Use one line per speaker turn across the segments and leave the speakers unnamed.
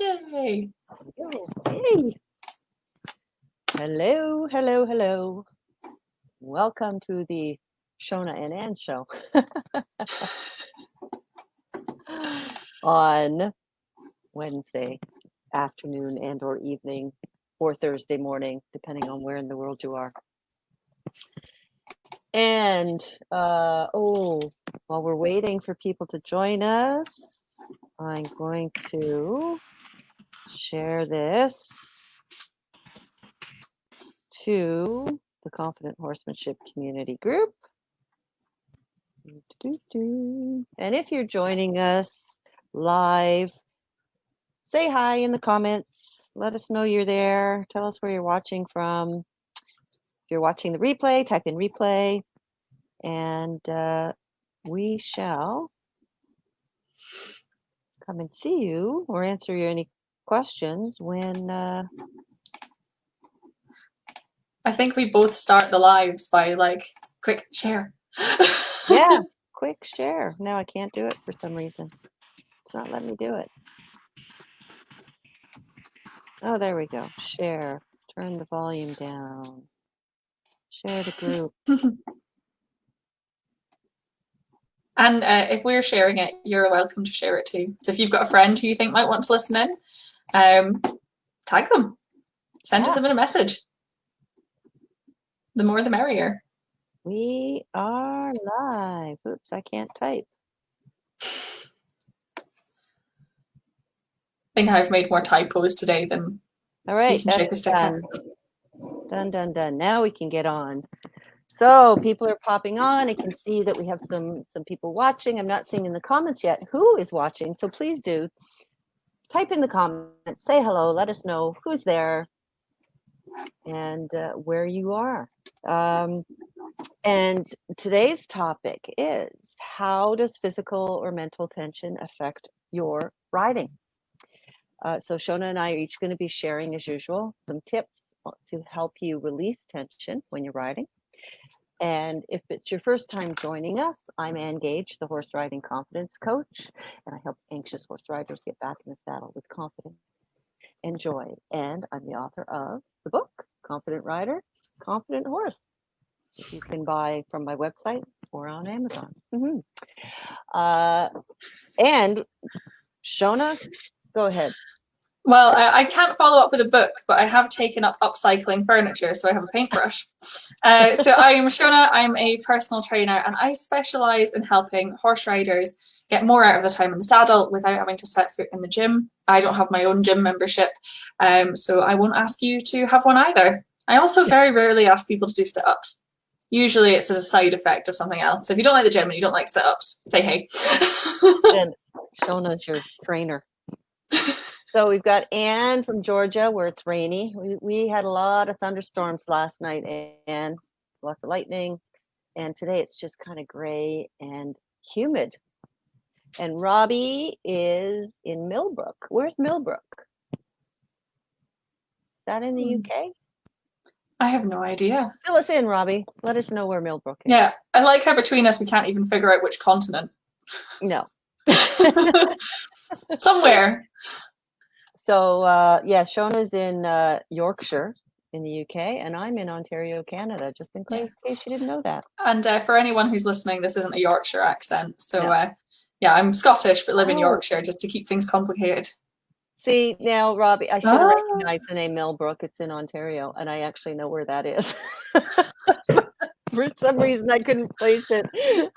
Yay!
Hey. Hello, hello, hello. Welcome to the Shona and Ann show on Wednesday afternoon and or evening or Thursday morning, depending on where in the world you are. And while we're waiting for people to join us, I'm going to share this to the Confident Horsemanship Community Group. And if you're joining us live, say hi in the comments. Let us know you're there. Tell us where you're watching from. If you're watching the replay, type in replay. And we shall come and see you or answer your any questions when...
I think we both start the lives by quick share.
Yeah, quick share. Now I can't do it for some reason. It's not letting me do it. Oh, there we go. Share. Turn the volume down. Share the group.
And if we're sharing it, you're welcome to share it too. So if you've got a friend who you think might want to listen in, tag them. Send them a message. The more the merrier.
We are live. Oops, I can't type.
I think I've made more typos today than
all right,
you can shake a stick at.
Done. Now we can get on. So people are popping on. I can see that we have some people watching. I'm not seeing in the comments yet who is watching. So please do type in the comments, say hello, let us know who's there and where you are. And today's topic is, how does physical or mental tension affect your riding? So Shona and I are each going to be sharing, as usual, some tips to help you release tension when you're riding. And if it's your first time joining us, I'm Ann Gage, the horse riding confidence coach, and I help anxious horse riders get back in the saddle with confidence and joy. And I'm the author of the book, Confident Rider, Confident Horse, which you can buy from my website or on Amazon. And Shona, go ahead.
Well, I can't follow up with a book, but I have taken up upcycling furniture, so I have a paintbrush. So I am Shona, I'm a personal trainer, and I specialise in helping horse riders get more out of the time in the saddle without having to set foot in the gym. I don't have my own gym membership, so I won't ask you to have one either. I also very rarely ask people to do sit-ups. Usually it's as a side effect of something else. So if you don't like the gym and you don't like sit-ups, say hey.
And Shona's your trainer. So we've got Ann from Georgia, where it's rainy. We had a lot of thunderstorms last night, and lots of lightning. And today it's just kind of gray and humid. And Robbie is in Millbrook. Where's Millbrook? Is that in the UK?
I have no idea.
Fill us in, Robbie. Let us know where Millbrook is.
Yeah, I like how between us we can't even figure out which continent.
No.
Somewhere.
So, yeah, Shona's in Yorkshire in the UK, and I'm in Ontario, Canada, just in case you didn't know that.
And for anyone who's listening, this isn't a Yorkshire accent. So, yeah, I'm Scottish, but live in Yorkshire just to keep things complicated.
See, now, Robbie, I should have recognized the name Millbrook. It's in Ontario, and I actually know where that is. For some reason, I couldn't place it.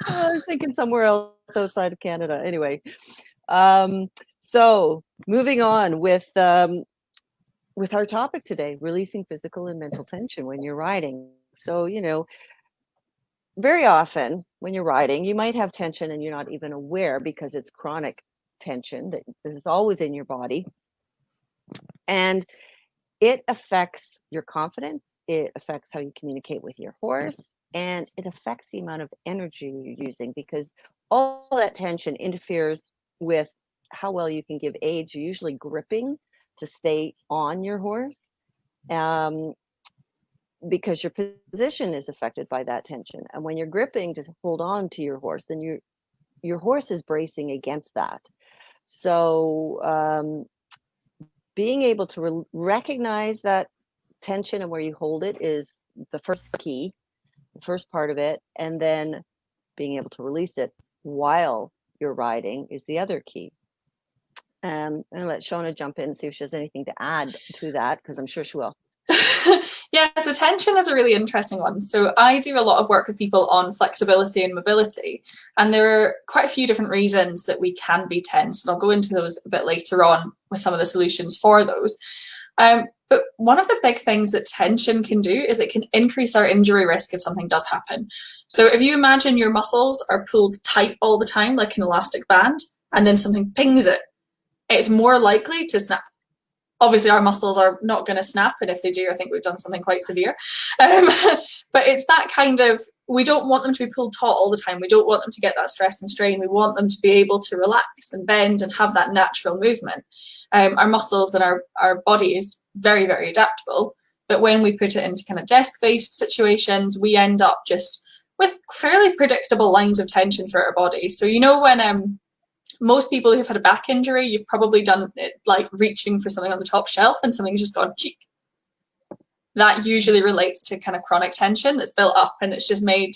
I was thinking somewhere else outside of Canada. Anyway, so moving on with our topic today, releasing physical and mental tension when you're riding. So, very often when you're riding, you might have tension and you're not even aware because it's chronic tension that is always in your body. And it affects your confidence. It affects how you communicate with your horse. And it affects the amount of energy you're using, because all that tension interferes with how well you can give aids. You're usually gripping to stay on your horse, because your position is affected by that tension. And when you're gripping to hold on to your horse, then your horse is bracing against that. So being able to recognize that tension and where you hold it is the first key, the first part of it, and then being able to release it while you're riding is the other key. And let Seonaidh jump in and see if she has anything to add to that, because I'm sure she will.
Yeah, so tension is a really interesting one. So I do a lot of work with people on flexibility and mobility, and there are quite a few different reasons that we can be tense, and I'll go into those a bit later on with some of the solutions for those. But one of the big things that tension can do is it can increase our injury risk if something does happen. So if you imagine your muscles are pulled tight all the time, like an elastic band, and then something pings it, it's more likely to snap. Obviously, our muscles are not going to snap, and if they do, I think we've done something quite severe. But it's that kind of, we don't want them to be pulled taut all the time. We don't want them to get that stress and strain. We want them to be able to relax and bend and have that natural movement. Our muscles and our body is very, very adaptable. But when we put it into kind of desk-based situations, we end up just with fairly predictable lines of tension throughout our body. So you know when most people who've had a back injury, you've probably done it like reaching for something on the top shelf and something's just gone cheek. That usually relates to kind of chronic tension that's built up, and it's just made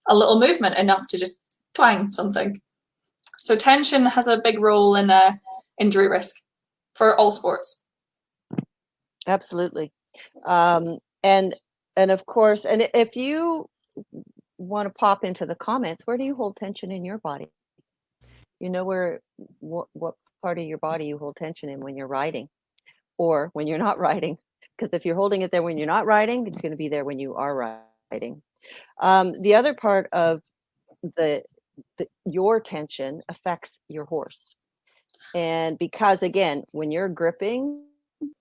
a little movement enough to just twang something. So tension has a big role in injury risk for all sports.
Absolutely. And of course, and if you want to pop into the comments, where do you hold tension in your body? You know what part of your body you hold tension in when you're riding or when you're not riding. Because if you're holding it there when you're not riding, it's going to be there when you are riding. The other part of your tension affects your horse. And because, again, when you're gripping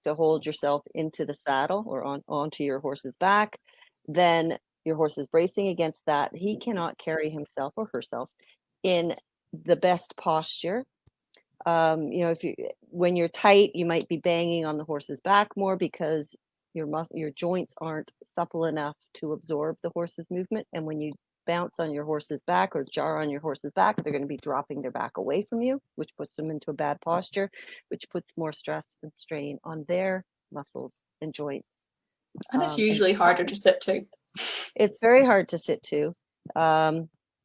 to hold yourself into the saddle or onto your horse's back, then your horse is bracing against that. He cannot carry himself or herself in the best posture. When you're tight, you might be banging on the horse's back more because your joints aren't supple enough to absorb the horse's movement. And when you bounce on your horse's back or jar on your horse's back, they're going to be dropping their back away from you, which puts them into a bad posture, which puts more stress and strain on their muscles and joints.
And it's usually harder to sit to.
It's very hard to sit to.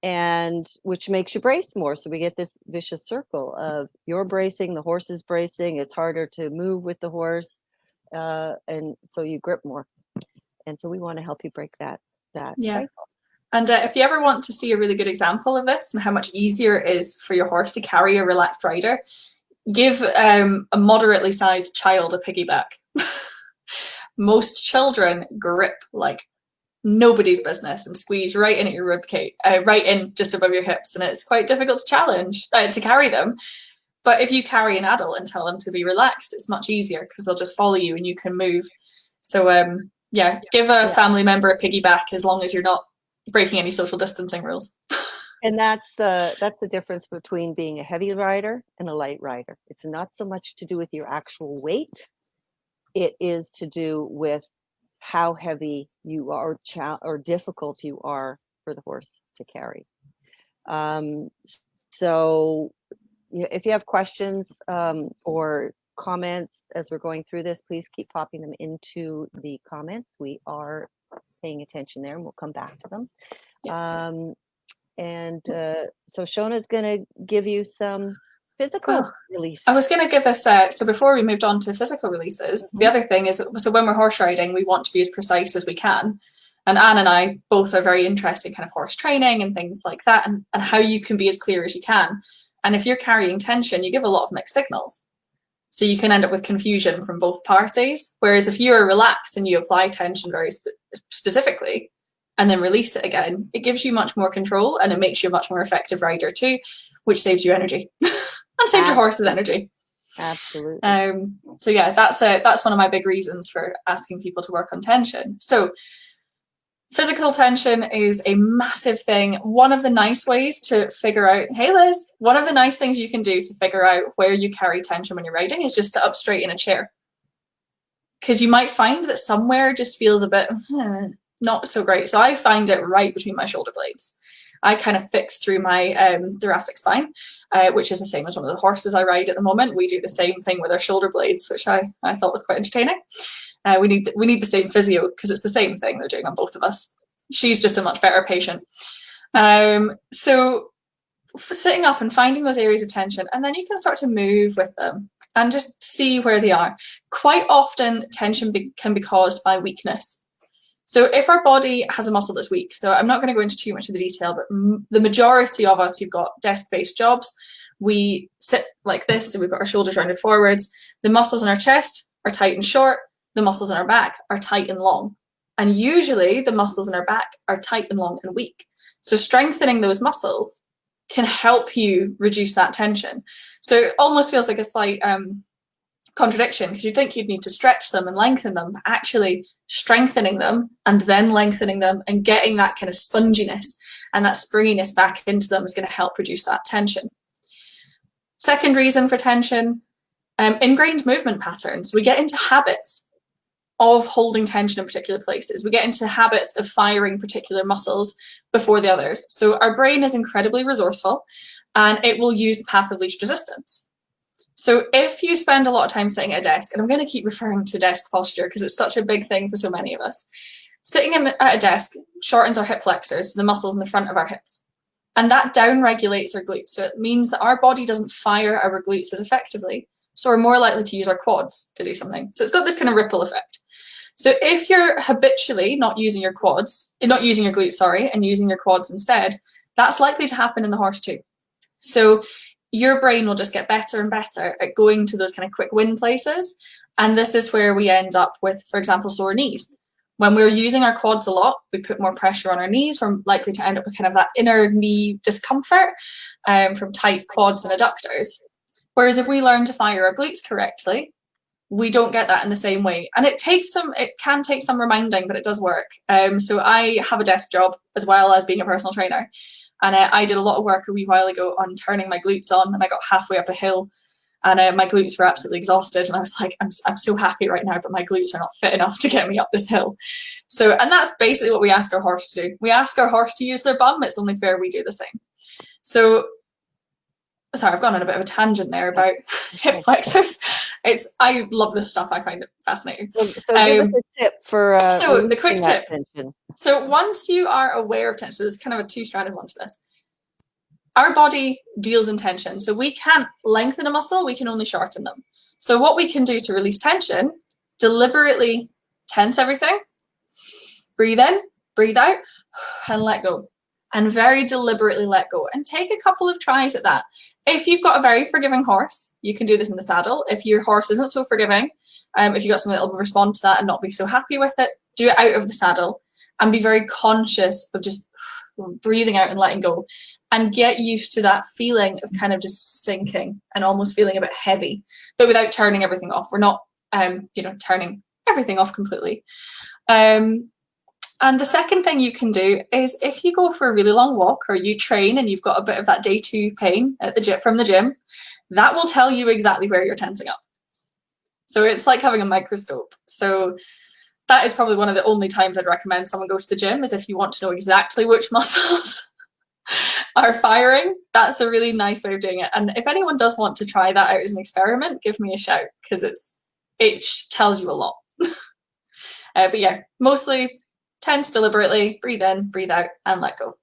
And which makes you brace more. So we get this vicious circle of you're bracing, the horse is bracing, it's harder to move with the horse, and so you grip more. And so we want to help you break that cycle.
And if you ever want to see a really good example of this and how much easier it is for your horse to carry a relaxed rider, give a moderately sized child a piggyback. Most children grip like nobody's business and squeeze right in at your rib cage, right in just above your hips, and it's quite difficult to carry them. But if you carry an adult and tell them to be relaxed, it's much easier because they'll just follow you and you can move. So give a family member a piggyback as long as you're not breaking any social distancing rules.
And that's the difference between being a heavy rider and a light rider. It's not so much to do with your actual weight. It is to do with how heavy you are or difficult you are for the horse to carry. So if you have questions or comments as we're going through this, please keep popping them into the comments. We are paying attention there and we'll come back to them. Yeah. So Seonaidh's going to give you some physical release.
I was going to give us so before we moved on to physical releases, the other thing is, so when we're horse riding, we want to be as precise as we can. And Anne and I both are very interested in kind of horse training and things like that, and how you can be as clear as you can. And if you're carrying tension, you give a lot of mixed signals. So you can end up with confusion from both parties. Whereas if you're relaxed and you apply tension very specifically and then release it again, it gives you much more control and it makes you a much more effective rider too, which saves you energy. And save your horse's energy.
Absolutely.
So yeah, that's one of my big reasons for asking people to work on tension. So physical tension is a massive thing. One of the nice ways to figure out, hey Liz, one of the nice things you can do to figure out where you carry tension when you're riding is just sit up straight in a chair. Because you might find that somewhere just feels a bit not so great. So I find it right between my shoulder blades. I kind of fix through my thoracic spine, which is the same as one of the horses I ride at the moment. We do the same thing with our shoulder blades, which I thought was quite entertaining. We need the same physio because it's the same thing they're doing on both of us. She's just a much better patient. So sitting up and finding those areas of tension, and then you can start to move with them and just see where they are. Quite often, tension can be caused by weakness. So if our body has a muscle that's weak, so I'm not going to go into too much of the detail, but the majority of us who've got desk-based jobs, we sit like this, so we've got our shoulders rounded forwards. The muscles in our chest are tight and short. The muscles in our back are tight and long. And usually the muscles in our back are tight and long and weak. So strengthening those muscles can help you reduce that tension. So it almost feels like a slight contradiction, because you think you'd need to stretch them and lengthen them, but actually strengthening them and then lengthening them and getting that kind of sponginess and that springiness back into them is going to help reduce that tension. Second reason for tension, ingrained movement patterns. We get into habits of holding tension in particular places. We get into habits of firing particular muscles before the others. So our brain is incredibly resourceful and it will use the path of least resistance. So if you spend a lot of time sitting at a desk, and I'm going to keep referring to desk posture because it's such a big thing for so many of us, sitting at a desk shortens our hip flexors, the muscles in the front of our hips. And that down regulates our glutes. So it means that our body doesn't fire our glutes as effectively. So we're more likely to use our quads to do something. So it's got this kind of ripple effect. So if you're habitually not using your glutes, and using your quads instead, that's likely to happen in the horse too. So your brain will just get better and better at going to those kind of quick win places. And this is where we end up with, for example, sore knees. When we're using our quads a lot, we put more pressure on our knees. We're likely to end up with kind of that inner knee discomfort from tight quads and adductors. Whereas if we learn to fire our glutes correctly, we don't get that in the same way. And it can take some reminding, but it does work. So I have a desk job as well as being a personal trainer. And I did a lot of work a wee while ago on turning my glutes on, and I got halfway up a hill and my glutes were absolutely exhausted. And I was like, I'm so happy right now, but my glutes are not fit enough to get me up this hill. So, and that's basically what we ask our horse to do. We ask our horse to use their bum. It's only fair we do the same. So, sorry, I've gone on a bit of a tangent there about hip flexors. I love this stuff. I find it fascinating.
So give us a tip for
so the quick tip.
Tension.
So once you are aware of tension, there's kind of a two-stranded one to this. Our body deals in tension. So we can't lengthen a muscle, we can only shorten them. So what we can do to release tension, deliberately tense everything, breathe in, breathe out, and let go. And very deliberately let go. And take a couple of tries at that. If you've got a very forgiving horse, you can do this in the saddle. If your horse isn't so forgiving, if you've got something that will respond to that and not be so happy with it, do it out of the saddle and be very conscious of just breathing out and letting go, and get used to that feeling of kind of just sinking and almost feeling a bit heavy, but without turning everything off. We're not, turning everything off completely. And the second thing you can do is if you go for a really long walk or you train and you've got a bit of that day 2 pain at from the gym, that will tell you exactly where you're tensing up. So it's like having a microscope. So that is probably one of the only times I'd recommend someone go to the gym, is if you want to know exactly which muscles are firing. That's a really nice way of doing it. And if anyone does want to try that out as an experiment, give me a shout, because it tells you a lot. But yeah, mostly tense deliberately, breathe in, breathe out, and let go.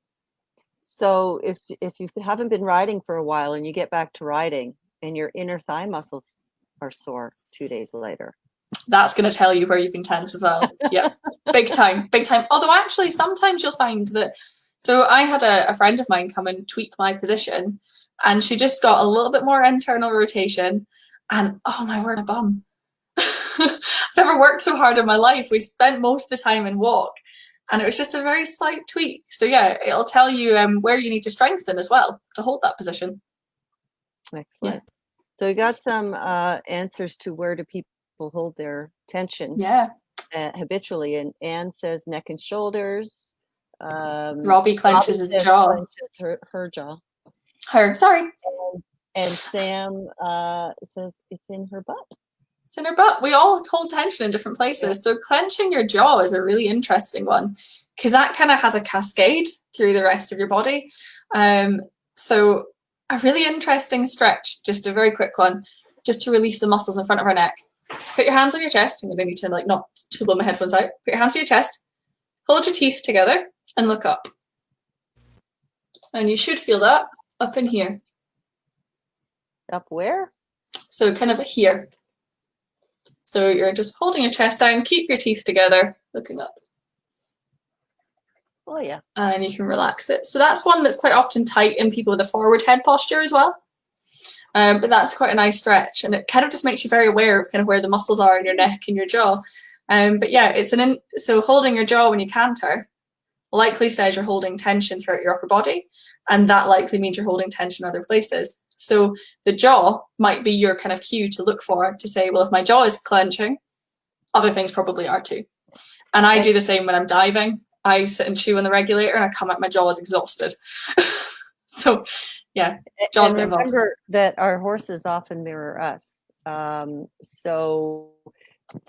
So if you haven't been riding for a while and you get back to riding and your inner thigh muscles are sore 2 days later,
that's going to tell you where you've been tense as well. Yeah, big time. Although actually sometimes you'll find that, so I had a friend of mine come and tweak my position, and she just got a little bit more internal rotation, and oh my word, my bum. I've never worked so hard in my life. We spent most of the time in walk, and it was just a very slight tweak. So yeah, it'll tell you where you need to strengthen as well to hold that position.
Excellent. Yeah. So we got some answers to where do people hold their tension habitually, and Anne says neck and shoulders.
Robbie clenches his jaw.
Clenches her jaw.
Sorry.
And Sam says it's in her butt.
It's in our butt. We all hold tension in different places. So clenching your jaw is a really interesting one because that kind of has a cascade through the rest of your body. So a really interesting stretch, just a very quick one, just to release the muscles in the front of our neck. Put your hands on your chest. I'm going to need to not to blow my headphones out. Put your hands on your chest. Hold your teeth together and look up. And you should feel that up in here.
Up where?
So kind of here. So you're just holding your chest down, keep your teeth together, looking up.
Oh, yeah.
And you can relax it. So that's one that's quite often tight in people with a forward head posture as well. But that's quite a nice stretch. And it kind of just makes you very aware of kind of where the muscles are in your neck and your jaw. But yeah, so holding your jaw when you canter likely says you're holding tension throughout your upper body. And that likely means you're holding tension in other places. So the jaw might be your kind of cue to look for to say, well, if my jaw is clenching, other things probably are too. And I do the same when I'm diving. I sit and chew on the regulator and I come out, my jaw is exhausted. So yeah, jaws
and remember that our horses often mirror us. So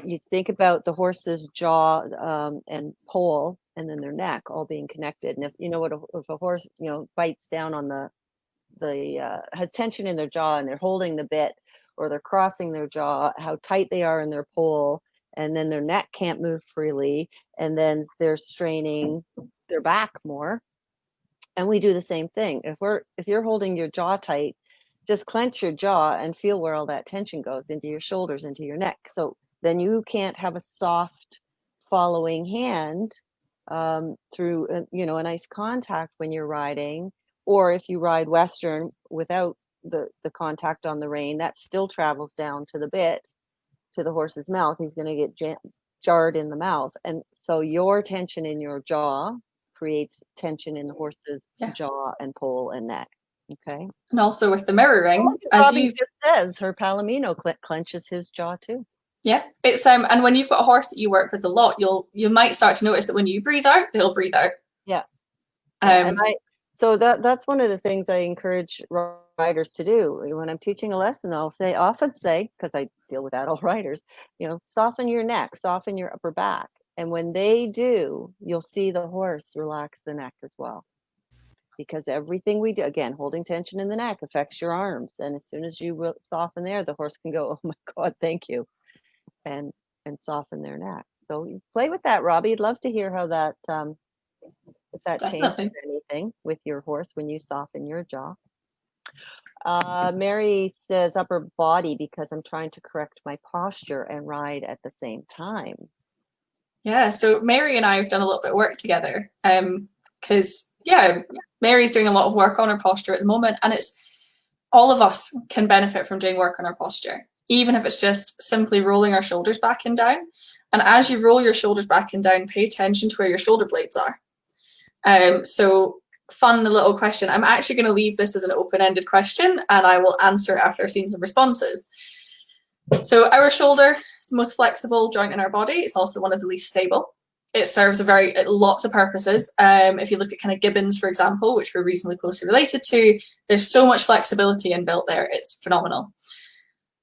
you think about the horse's jaw and poll and then their neck all being connected. And if you know what, if a horse, bites down on has tension in their jaw and they're holding the bit or they're crossing their jaw, how tight they are in their poll, and then their neck can't move freely, and then they're straining their back more. And we do the same thing. If you're holding your jaw tight, just clench your jaw and feel where all that tension goes into your shoulders, into your neck. So then you can't have a soft following hand through a nice contact when you're riding. Or if you ride Western without the contact on the rein, that still travels down to the bit, to the horse's mouth. He's going to get jarred in the mouth. And so your tension in your jaw creates tension in the horse's jaw and poll and neck. Okay.
And also with the mirroring,
as you just says, her Palomino clenches his jaw too.
Yeah, it's and when you've got a horse that you work with a lot, you might start to notice that when you breathe out, they'll breathe out.
Yeah. So that's one of the things I encourage riders to do. When I'm teaching a lesson, I'll often say, because I deal with adult riders, soften your neck, soften your upper back. And when they do, you'll see the horse relax the neck as well. Because everything we do, again, holding tension in the neck affects your arms. And as soon as you soften there, the horse can go, oh my God, thank you. And soften their neck. So you play with that, Robbie. I'd love to hear how that if that changes anything with your horse when you soften your jaw. Mary says upper body because I'm trying to correct my posture and ride at the same time.
Yeah, so Mary and I have done a little bit of work together because Mary's doing a lot of work on her posture at the moment, and it's all of us can benefit from doing work on our posture, even if it's just simply rolling our shoulders back and down. And as you roll your shoulders back and down, pay attention to where your shoulder blades are. So fun little question. I'm actually going to leave this as an open-ended question, and I will answer after seeing some responses. So our shoulder is the most flexible joint in our body. It's also one of the least stable. It serves lots of purposes. If you look at kind of gibbons, for example, which we're reasonably closely related to, there's so much flexibility inbuilt there. It's phenomenal.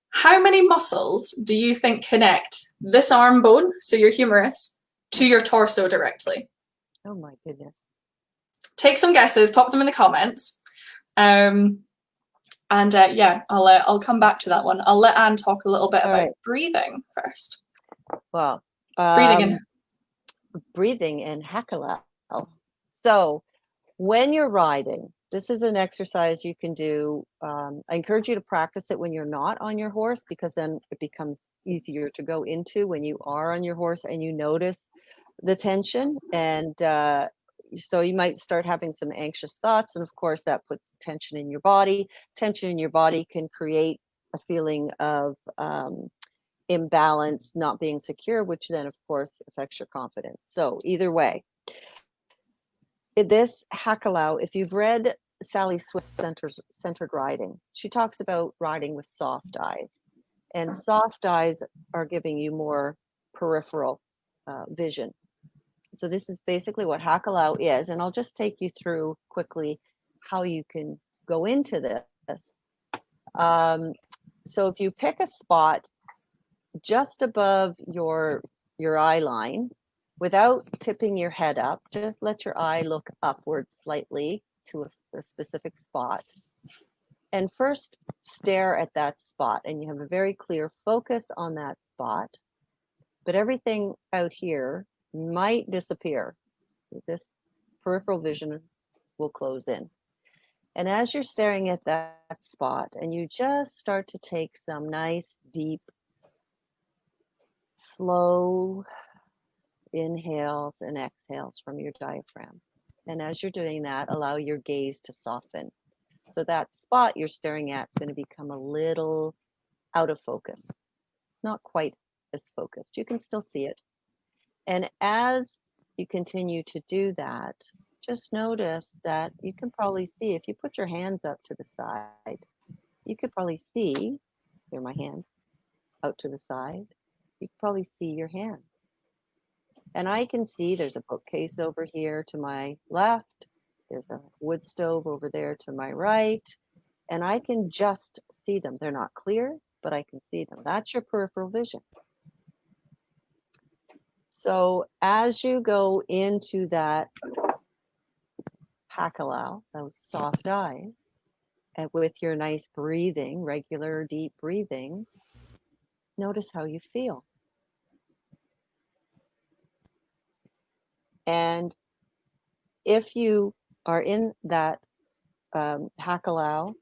How many muscles do you think connect this arm bone, so your humerus, to your torso directly?
Oh my goodness.
Take some guesses, pop them in the comments. I'll come back to that one. I'll let Anne talk a little bit about breathing first.
Well, breathing in Hakelau. So when you're riding, this is an exercise you can do. I encourage you to practice it when you're not on your horse, because then it becomes easier to go into when you are on your horse and you notice the tension. And so you might start having some anxious thoughts. And of course, that puts tension in your body. Tension in your body can create a feeling of imbalance, not being secure, which then, of course, affects your confidence. So either way, this Hakelau, if you've read Sally Swift's Centered Riding, she talks about riding with soft eyes. And soft eyes are giving you more peripheral vision. So this is basically what Hakelau is. And I'll just take you through quickly how you can go into this. So if you pick a spot, just above your eye line, without tipping your head up. Just let your eye look upward slightly to a specific spot. And first stare at that spot, and you have a very clear focus on that spot. But everything out here might disappear. This peripheral vision will close in. And as you're staring at that spot, and you just start to take some nice, deep, slow inhales and exhales from your diaphragm. And as you're doing that, allow your gaze to soften. So that spot you're staring at is going to become a little out of focus, not quite as focused. You can still see it. And as you continue to do that, just notice that you can probably see, if you put your hands up to the side, you could probably see, here are my hands, out to the side, you can probably see your hands. And I can see there's a bookcase over here to my left, there's a wood stove over there to my right, and I can just see them. They're not clear, but I can see them. That's your peripheral vision. So as you go into that Hakalau, those soft eyes, and with your nice breathing, regular deep breathing, notice how you feel. And if you are in that Hakalau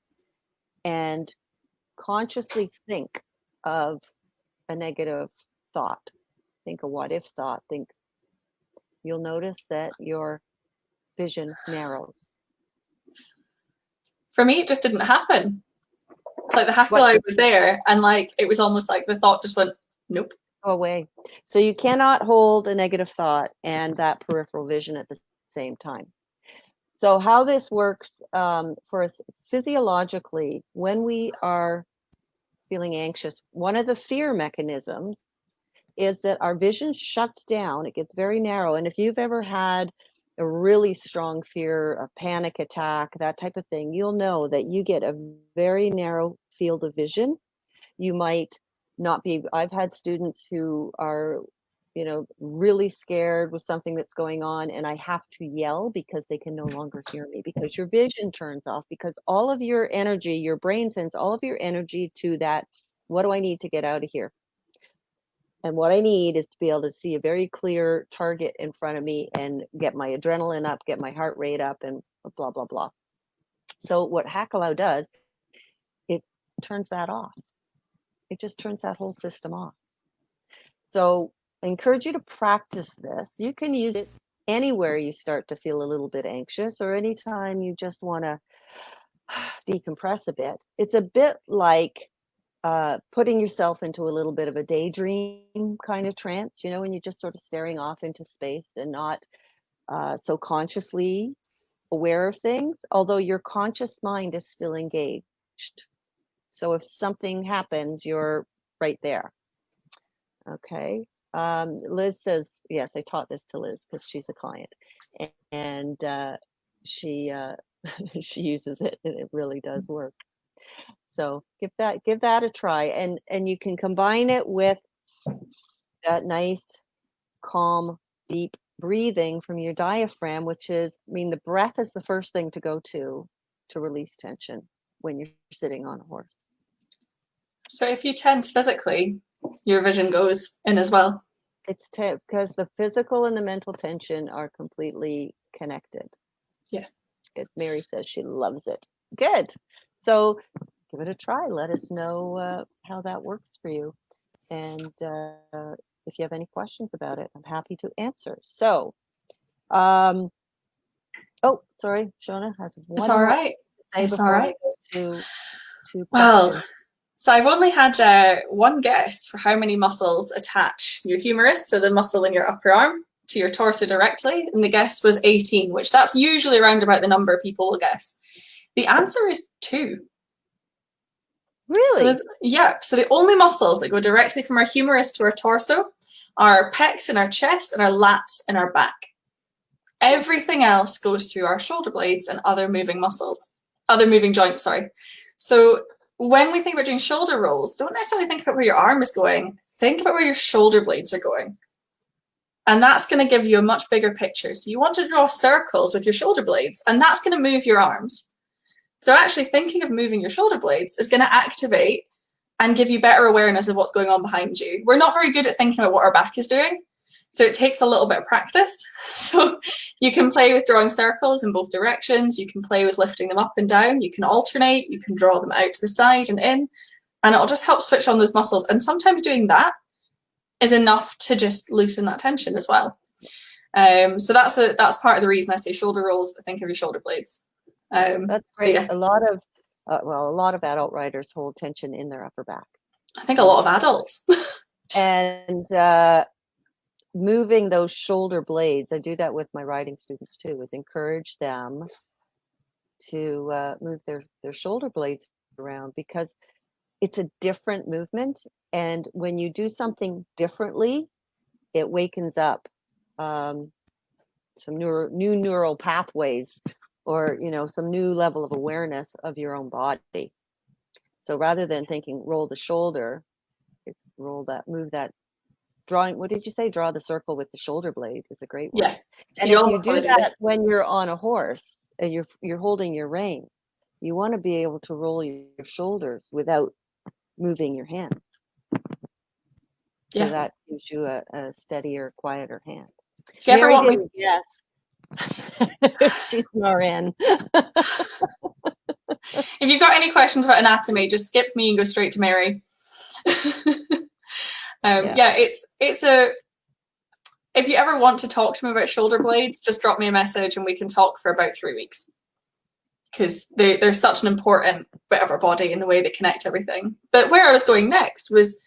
and consciously think of a negative thought, think a what if thought, you'll notice that your vision narrows.
For me, it just didn't happen. It's like the Hakalau was there, and like it was almost like the thought just went, nope.
Go away. So you cannot hold a negative thought and that peripheral vision at the same time. So how this works for us physiologically, when we are feeling anxious, one of the fear mechanisms is that our vision shuts down. It gets very narrow. And if you've ever had a really strong fear, a panic attack, that type of thing, you'll know that you get a very narrow field of vision. You might not be, I've had students who are, really scared with something that's going on, and I have to yell because they can no longer hear me, because your vision turns off, because all of your energy, your brain sends all of your energy to that, what do I need to get out of here? And what I need is to be able to see a very clear target in front of me and get my adrenaline up, get my heart rate up, and blah, blah, blah. So what Hakalau does, it turns that off. It just turns that whole system off. So I encourage you to practice this. You can use it anywhere you start to feel a little bit anxious, or anytime you just want to decompress a bit. It's a bit like putting yourself into a little bit of a daydream kind of trance, when you're just sort of staring off into space and not so consciously aware of things, although your conscious mind is still engaged. So if something happens, you're right there. Okay. Liz says, yes, I taught this to Liz because she's a client, and she she uses it, and it really does work. So give that a try, and you can combine it with that nice, calm, deep breathing from your diaphragm, which is, the breath is the first thing to go to release tension when you're sitting on a horse.
So if you tense physically, your vision goes in as well.
It's because the physical and the mental tension are completely connected.
Yeah.
Mary says she loves it. Good. So give it a try. Let us know how that works for you. And if you have any questions about it, I'm happy to answer. So, oh, sorry, Seonaidh has one.
It's all right. It's all right.
Well,
so I've only had one guess for how many muscles attach your humerus, so the muscle in your upper arm, to your torso directly, and the guess was 18, which that's usually around about the number people will guess. The answer is 2.
Really?
So the only muscles that go directly from our humerus to our torso are our pecs in our chest and our lats in our back. Everything else goes through our shoulder blades and other moving joints, sorry. So when we think about doing shoulder rolls, don't necessarily think about where your arm is going. Think about where your shoulder blades are going. And that's going to give you a much bigger picture. So you want to draw circles with your shoulder blades, and that's going to move your arms. So actually thinking of moving your shoulder blades is going to activate and give you better awareness of what's going on behind you. We're not very good at thinking about what our back is doing. So it takes a little bit of practice. So you can play with drawing circles in both directions. You can play with lifting them up and down. You can alternate. You can draw them out to the side and in. And it'll just help switch on those muscles. And sometimes doing that is enough to just loosen that tension as well. So that's part of the reason I say shoulder rolls, but think of your shoulder blades.
That's great.
So yeah.
A lot of adult writers hold tension in their upper back.
I think a lot of adults.
And moving those shoulder blades, I do that with my writing students too, is encourage them to move their shoulder blades around, because it's a different movement. And when you do something differently, it wakens up some new neural pathways, or some new level of awareness of your own body. So rather than thinking roll the shoulder, it's move that. Drawing, what did you say? Draw the circle with the shoulder blade is a great one.
Yeah.
And if you do that when you're on a horse and you're holding your rein, you want to be able to roll your shoulders without moving your hands. So that gives you a steadier, quieter hand.
If you ever want me,
yes. She's Marin.
If you've got any questions about anatomy, just skip me and go straight to Mary. It's if you ever want to talk to me about shoulder blades, just drop me a message and we can talk for about 3 weeks, because they're such an important bit of our body in the way they connect everything. But where I was going next was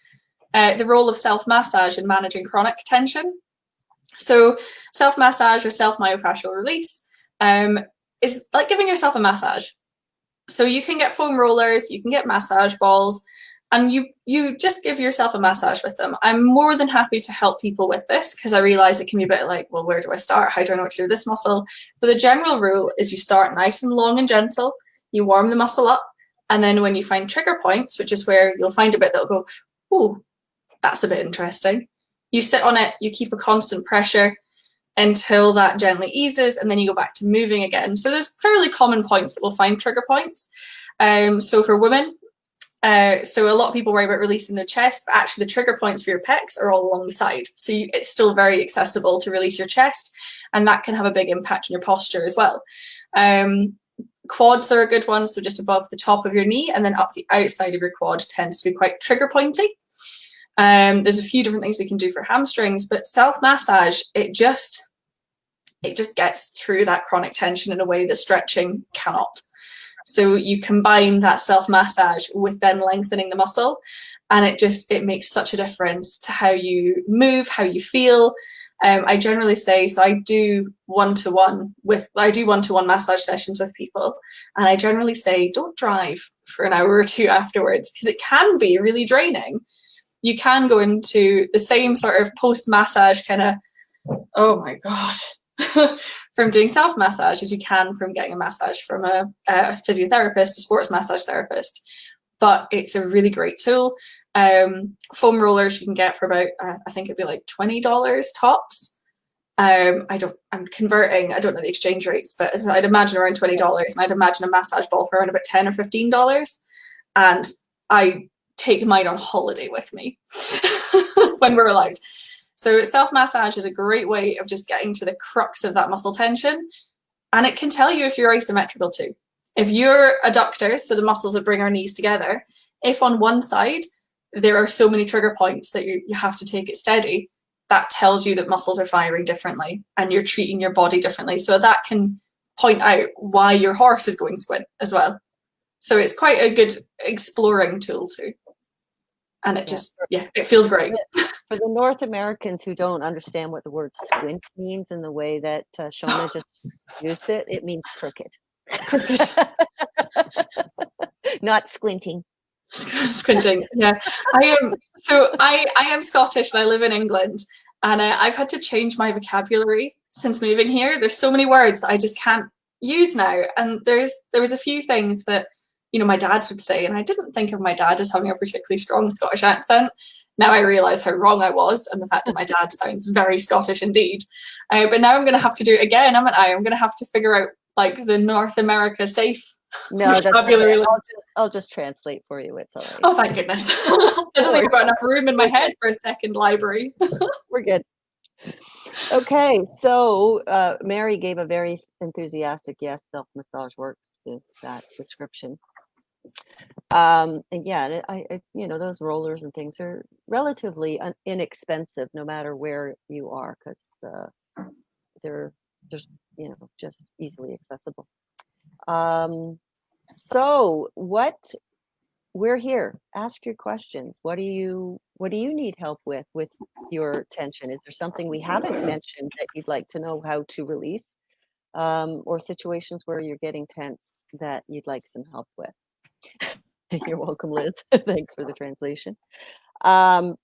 the role of self-massage in managing chronic tension. So self-massage or self-myofascial release is like giving yourself a massage. So you can get foam rollers, you can get massage balls, and you just give yourself a massage with them. I'm more than happy to help people with this, because I realize it can be a bit like, well, where do I start? How do I know what to do with this muscle? But the general rule is you start nice and long and gentle, you warm the muscle up, and then when you find trigger points, which is where you'll find a bit that'll go, ooh, that's a bit interesting. You sit on it, you keep a constant pressure until that gently eases, and then you go back to moving again. So there's fairly common points that we'll find trigger points. So for women, so a lot of people worry about releasing their chest, but actually the trigger points for your pecs are all along the side. So it's still very accessible to release your chest, and that can have a big impact on your posture as well. Quads are a good one, so just above the top of your knee and then up the outside of your quad tends to be quite trigger pointy. There's a few different things we can do for hamstrings, but self-massage, it just gets through that chronic tension in a way that stretching cannot. So you combine that self-massage with then lengthening the muscle, and it makes such a difference to how you move, how you feel. I generally say, so I do one-to-one massage sessions with people, and I generally say, don't drive for an hour or two afterwards, because it can be really draining. You can go into the same sort of post-massage kind of, oh my God, from doing self-massage as you can from getting a massage from a physiotherapist, a sports massage therapist. But it's a really great tool. Foam rollers you can get for about, I think it'd be like $20 tops. I'm converting, I don't know the exchange rates, but I'd imagine around $20, and I'd imagine a massage ball for around about $10 or $15. And I take mine on holiday with me when we're allowed. So self-massage is a great way of just getting to the crux of that muscle tension, and it can tell you if you're asymmetrical too. If you're adductors, so the muscles that bring our knees together, if on one side there are so many trigger points that you have to take it steady, that tells you that muscles are firing differently and you're treating your body differently. So that can point out why your horse is going squint as well. So it's quite a good exploring tool too. And it just, it feels great.
For the North Americans who don't understand what the word squint means in the way that Seonaidh just used it, it means crooked.
Crooked.
Not squinting.
Squinting, yeah. I am Scottish and I live in England, and I've had to change my vocabulary since moving here. There's so many words that I just can't use now, and there was a few things that my dads would say, and I didn't think of my dad as having a particularly strong Scottish accent. Now I realise how wrong I was, and the fact that my dad sounds very Scottish indeed. But now I'm going to have to do it again, haven't I? I'm going to have to figure out like the North America safe vocabulary.
I'll just translate for you. It's all right.
Oh, thank goodness. I don't think I've got enough room in my head for a second library.
We're good. Okay, so Mary gave a very enthusiastic yes, self-massage works to that description. And yeah, those rollers and things are relatively inexpensive no matter where you are, because they're just easily accessible. So we're here. Ask your questions. What do you need help with your tension? Is there something we haven't mentioned that you'd like to know how to release, or situations where you're getting tense that you'd like some help with? You're welcome, Liz. Thanks for the translation. And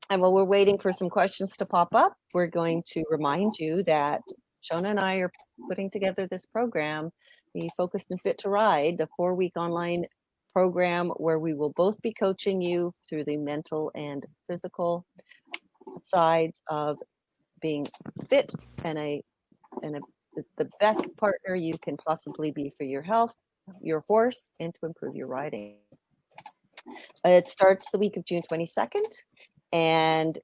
while we're waiting for some questions to pop up, we're going to remind you that Seonaidh and I are putting together this program, the Focused and Fit to Ride, the 4-week online program where we will both be coaching you through the mental and physical sides of being fit and the best partner you can possibly be for your health, your horse, and to improve your riding. It starts the week of June 22nd, and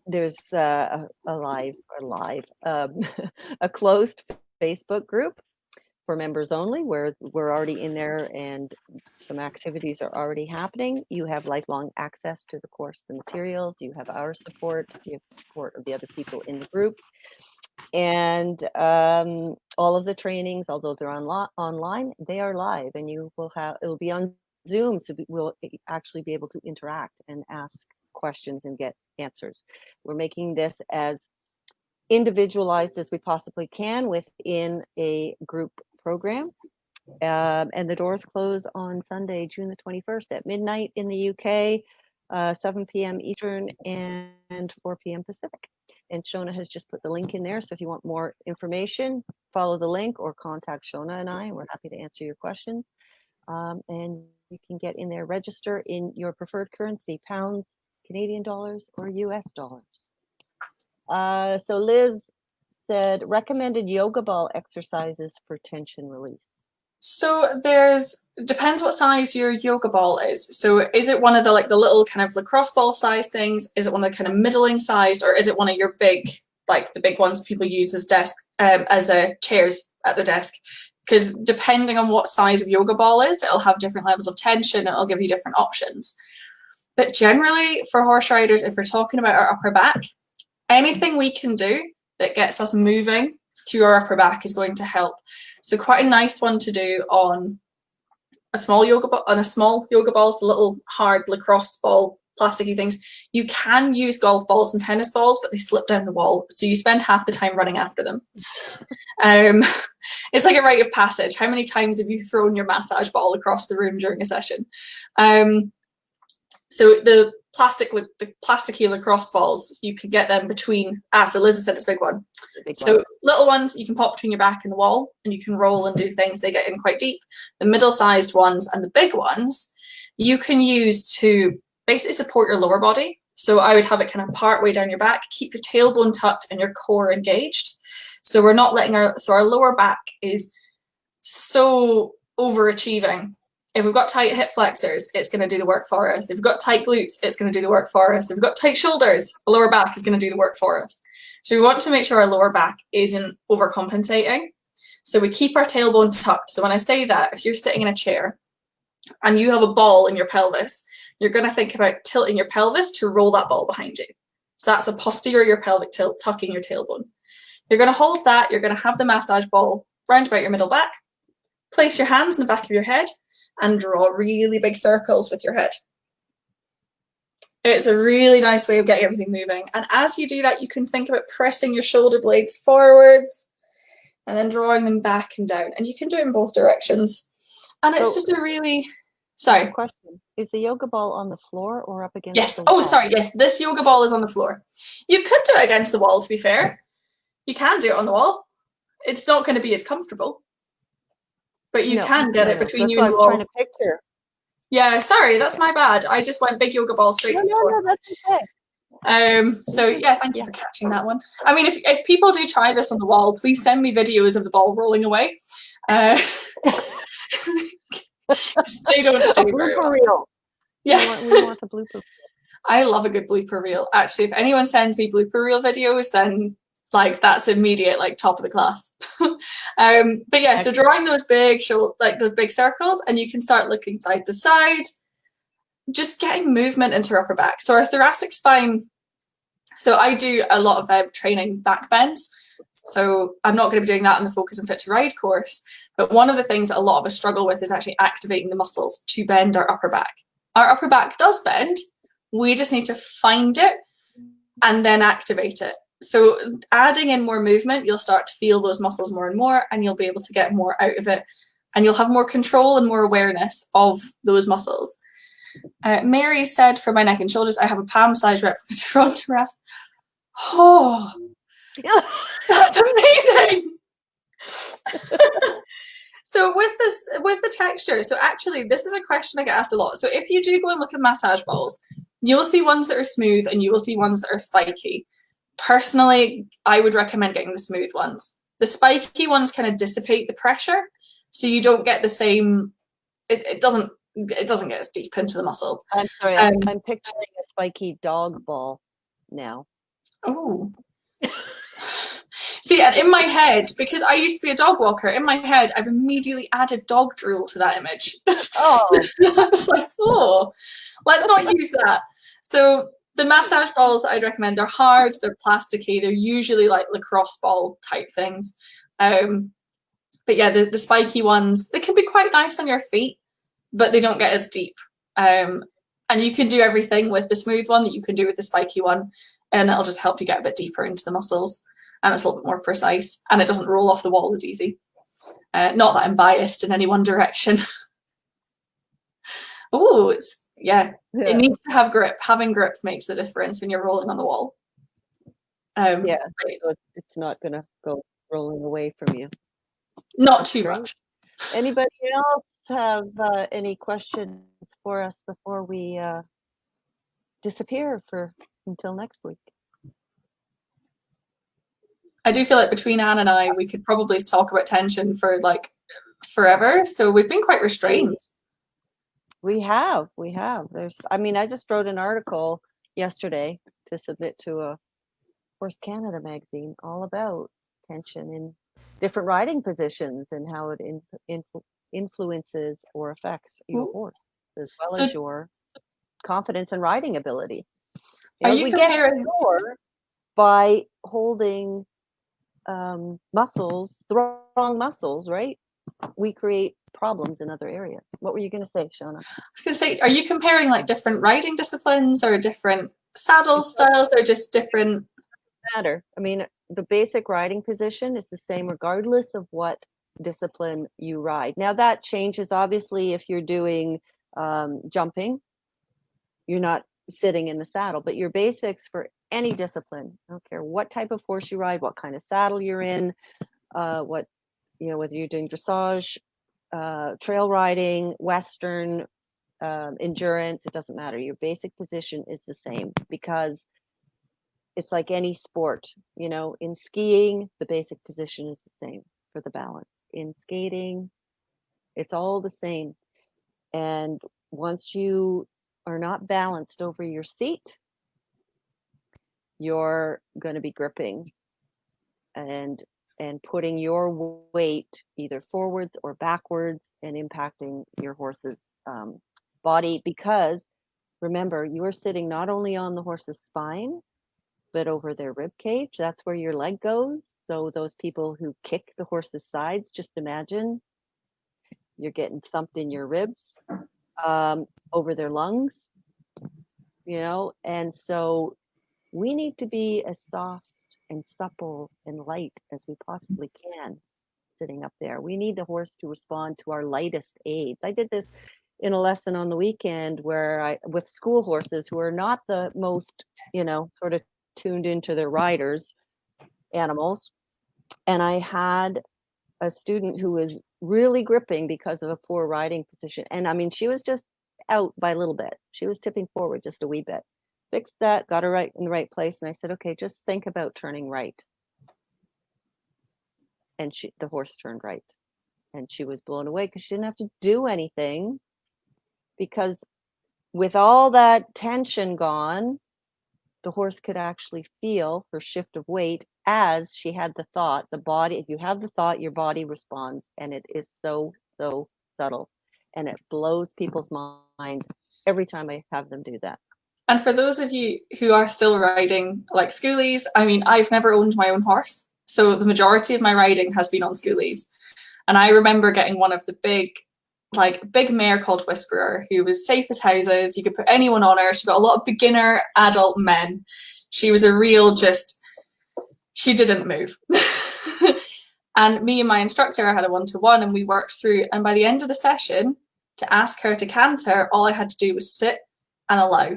there's a closed Facebook group for members only, where we're already in there and some activities are already happening. You have lifelong access to the course, the materials. You have our support, you have support of the other people in the group. And all of the trainings, although they're online, they are live, and it will be on Zoom, so we'll actually be able to interact and ask questions and get answers. We're making this as individualized as we possibly can within a group program. And the doors close on Sunday, June the 21st at midnight in the UK, 7 p.m. Eastern and 4 p.m. Pacific. And Seonaidh has just put the link in there. So if you want more information, follow the link or contact Seonaidh and I. We're happy to answer your questions. And you can get in there, register in your preferred currency, pounds, Canadian dollars, or US dollars. So Liz said, recommended yoga ball exercises for tension release.
So depends what size your yoga ball is. So is it one of the the little kind of lacrosse ball size things? Is it one of the kind of middling sized, or is it one of your big, like the big ones people use as chairs at their desk? Because depending on what size of yoga ball is, it'll have different levels of tension. It'll give you different options. But generally, for horse riders, if we're talking about our upper back, anything we can do that gets us moving through our upper back is going to help. So quite a nice one to do on a small yoga ball, the little hard lacrosse ball, plasticky things. You can use golf balls and tennis balls, but they slip down the wall, so you spend half the time running after them. It's like a rite of passage. How many times have you thrown your massage ball across the room during a session? So the plasticky lacrosse balls, you could get them between, so Liz said it's a big one. Little ones you can pop between your back and the wall, and you can roll and do things. They get in quite deep. The middle-sized ones and the big ones you can use to basically support your lower body. So I would have it kind of part way down your back, keep your tailbone tucked and your core engaged. So we're not letting our lower back is so overachieving. If we've got tight hip flexors, it's going to do the work for us. If we've got tight glutes, it's going to do the work for us. If we've got tight shoulders, the lower back is going to do the work for us. So we want to make sure our lower back isn't overcompensating. So we keep our tailbone tucked. So when I say that, if you're sitting in a chair and you have a ball in your pelvis, you're going to think about tilting your pelvis to roll that ball behind you. So that's a posterior pelvic tilt, tucking your tailbone. You're going to hold that. You're going to have the massage ball round about your middle back. Place your hands in the back of your head and draw really big circles with your head. It's a really nice way of getting everything moving. And as you do that, you can think about pressing your shoulder blades forwards and then drawing them back and down. And you can do it in both directions. And it's just a really... Sorry.
Question. Is the yoga ball on the floor or up against
the
wall?
Oh, sorry. Yes, this yoga ball is on the floor. You could do it against the wall, to be fair. You can do it on the wall. It's not going to be as comfortable. but you
No,
can get
no,
it
no.
between
That's
you
what
and
I
the
was trying
wall.
to picture.
Yeah, sorry, that's my bad. I just went big yoga ball straight
No,
to the
no,
floor.
no, that's okay.
So yeah, thank you for catching that one. I mean, if people do try this on the wall, please send me videos of the ball rolling away. They don't stay very well.
Reel.
Yeah,
we want a blooper.
I love a good blooper reel. Actually, if anyone sends me blooper reel videos, then like that's immediate, like top of the class. But yeah, so drawing those big those big circles, and you can start looking side to side, just getting movement into your upper back. So our thoracic spine. So I do a lot of training back bends. So I'm not going to be doing that in the Focus and Fit to Ride course. But one of the things that a lot of us struggle with is actually activating the muscles to bend our upper back. Our upper back does bend. We just need to find it and then activate it. So adding in more movement, you'll start to feel those muscles more and more, and you'll be able to get more out of it. And you'll have more control and more awareness of those muscles. Mary said, for my neck and shoulders, I have a palm size replica Toronto rest. Oh, that's amazing. So with the texture, so actually this is a question I get asked a lot. So if you do go and look at massage balls, you will see ones that are smooth and you will see ones that are spiky. Personally, I would recommend getting the smooth ones. The spiky ones kind of dissipate the pressure, so you don't get the same, it doesn't get as deep into the muscle.
I'm sorry, I'm picturing a spiky dog ball now.
Oh. See, and in my head, because I used to be a dog walker, in my head, I've immediately added dog drool to that image.
Oh.
I was like, oh, let's not use that. So the massage balls that I'd recommend, they're hard, they're plasticky, they're usually like lacrosse ball type things. But yeah, the spiky ones, they can be quite nice on your feet, but they don't get as deep. And you can do everything with the smooth one that you can do with the spiky one, and it'll just help you get a bit deeper into the muscles. And it's a little bit more precise, and it doesn't roll off the wall as easy. Not that I'm biased in any one direction. Oh, it needs to have grip. Having grip makes the difference when you're rolling on the wall.
So it's not going to go rolling away from you.
Not too much.
Anybody else have any questions for us before we disappear until next week?
I do feel like between Anne and I, we could probably talk about tension for like forever. So we've been quite restrained.
We have. I just wrote an article yesterday to submit to a Horse Canada magazine all about tension in different riding positions and how it influences or affects your horse, as well as your confidence and riding ability. We get more by holding muscles, the wrong muscles, right? We create problems in other areas. What were you going to say, Seonaidh?
I was going to say, are you comparing like different riding disciplines or different saddle styles? Or just different?
Matter. I mean, the basic riding position is the same regardless of what discipline you ride. Now that changes obviously if you're doing jumping. You're not sitting in the saddle, but your basics for any discipline, I don't care what type of horse you ride, what kind of saddle you're in, whether you're doing dressage, trail riding, Western, endurance, it doesn't matter. Your basic position is the same because it's like any sport. In skiing, the basic position is the same for the balance. In skating, it's all the same. And once you are not balanced over your seat, you're going to be gripping and putting your weight either forwards or backwards and impacting your horse's body, because remember, you're sitting not only on the horse's spine but over their rib cage. That's where your leg goes. So those people who kick the horse's sides, just imagine you're getting thumped in your ribs, over their lungs, and so we need to be as soft and supple and light as we possibly can sitting up there. We need the horse to respond to our lightest aids. I did this in a lesson on the weekend with school horses who are not the most, sort of tuned into their riders' animals. And I had a student who was really gripping because of a poor riding position. And I mean, she was just out by a little bit. She was tipping forward just a wee bit. Fixed that, got her right in the right place. And I said, okay, just think about turning right. And the horse turned right. And she was blown away because she didn't have to do anything, because with all that tension gone, the horse could actually feel her shift of weight as she had the thought. The body, if you have the thought, your body responds, and it is so, so subtle. And it blows people's minds every time I have them do that.
And for those of you who are still riding like schoolies, I mean, I've never owned my own horse. So the majority of my riding has been on schoolies. And I remember getting one of the big mare called Whisperer, who was safe as houses. You could put anyone on her. She got a lot of beginner adult men. She was a real she didn't move. And me and my instructor, I had a 1-to-1 and we worked through. And by the end of the session, to ask her to canter, all I had to do was sit and allow.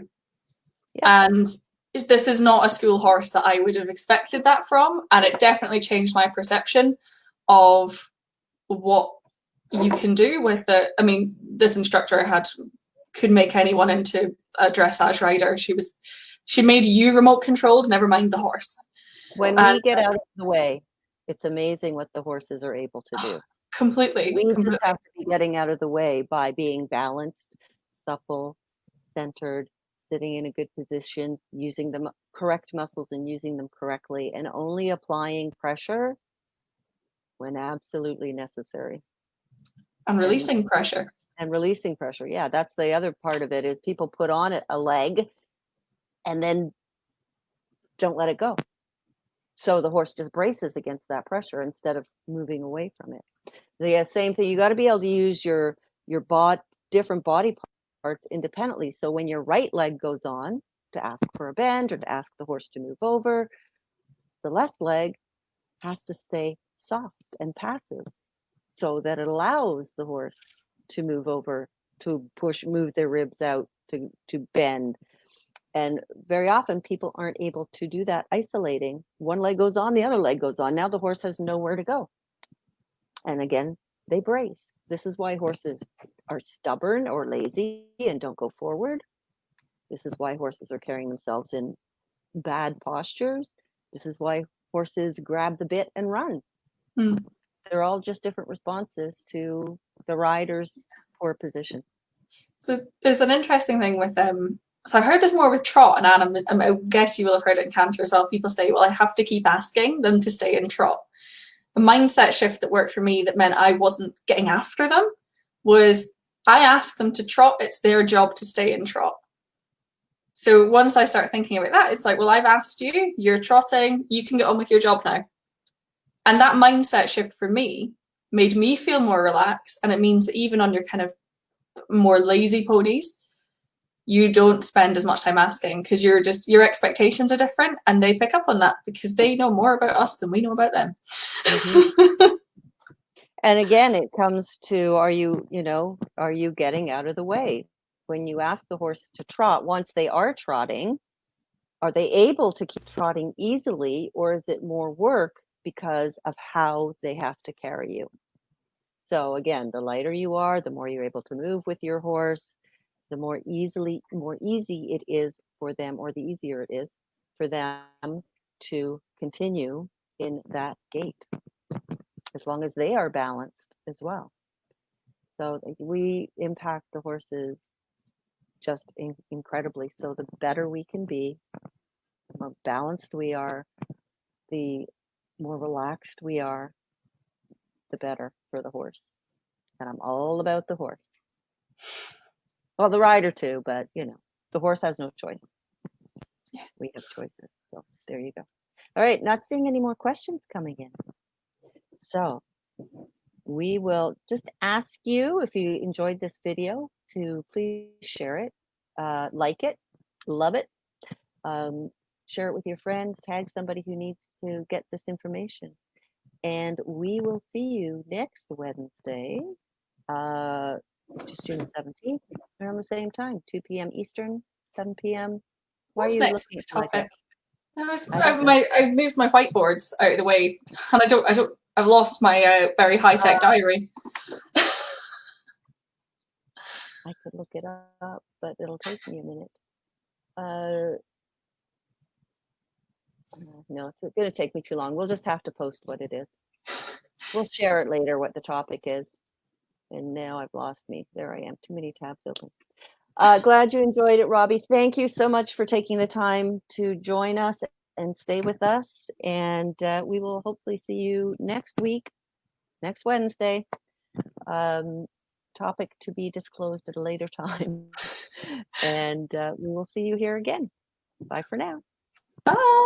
Yeah. And this is not a school horse that I would have expected that from. And it definitely changed my perception of what you can do with it. I mean, this instructor I had could make anyone into a dressage rider. She made you remote controlled, never mind the horse.
When we get out of the way, it's amazing what the horses are able to do.
Completely.
We just have to be getting out of the way by being balanced, supple, centered, sitting in a good position, using the correct muscles and using them correctly, and only applying pressure when absolutely necessary.
And releasing pressure.
And releasing pressure. Yeah, that's the other part of it, is people put on a leg and then don't let it go. So the horse just braces against that pressure instead of moving away from it. The same thing, you got to be able to use your different body parts independently. So when your right leg goes on to ask for a bend or to ask the horse to move over, the left leg has to stay soft and passive so that it allows the horse to move over, to move their ribs out, to bend. And very often people aren't able to do that isolating. One leg goes on, the other leg goes on. Now the horse has nowhere to go. And again, they brace. This is why horses are stubborn or lazy and don't go forward. This is why horses are carrying themselves in bad postures. This is why horses grab the bit and run. They're all just different responses to the rider's poor position.
So there's an interesting thing with so I've heard this more with trot, and Anne, I guess you will have heard it in canter as well. People say, well, I have to keep asking them to stay in trot. A mindset shift that worked for me, that meant I wasn't getting after them, was I ask them to trot. It's their job to stay in trot. So once I start thinking about that, it's like, well, I've asked you, you're trotting, you can get on with your job now. And that mindset shift for me made me feel more relaxed. And it means that even on your kind of more lazy ponies, you don't spend as much time asking, because your expectations are different, and they pick up on that because they know more about us than we know about them.
Mm-hmm. And again, it comes to, are you getting out of the way? When you ask the horse to trot, once they are trotting, are they able to keep trotting easily, or is it more work because of how they have to carry you? So again, the lighter you are, the more you're able to move with your horse, the more easy it is for them, or the easier it is for them to continue in that gait, as long as they are balanced as well. So we impact the horses just incredibly. So the better we can be, the more balanced we are, the more relaxed we are, the better for the horse. And I'm all about the horse. Well, the rider too, but the horse has no choice. We have choices. So there you go. All right, not seeing any more questions coming in. So we will just ask you, if you enjoyed this video, to please share it, like it, love it, share it with your friends, tag somebody who needs to get this information. And we will see you next Wednesday, which is June 17th, around the same time, 2 p.m. Eastern, 7 p.m.
What's next week's topic? I moved my whiteboards out of the way, and I don't I've lost my very high-tech diary.
I could look it up, but it'll take me a minute. No, it's going to take me too long. We'll just have to post what it is. We'll share it later, what the topic is. And now I've lost me. There I am. Too many tabs open. Glad you enjoyed it, Robbie. Thank you so much for taking the time to join us and stay with us. And we will hopefully see you next week, next Wednesday. Topic to be disclosed at a later time. And we will see you here again. Bye for now.
Bye.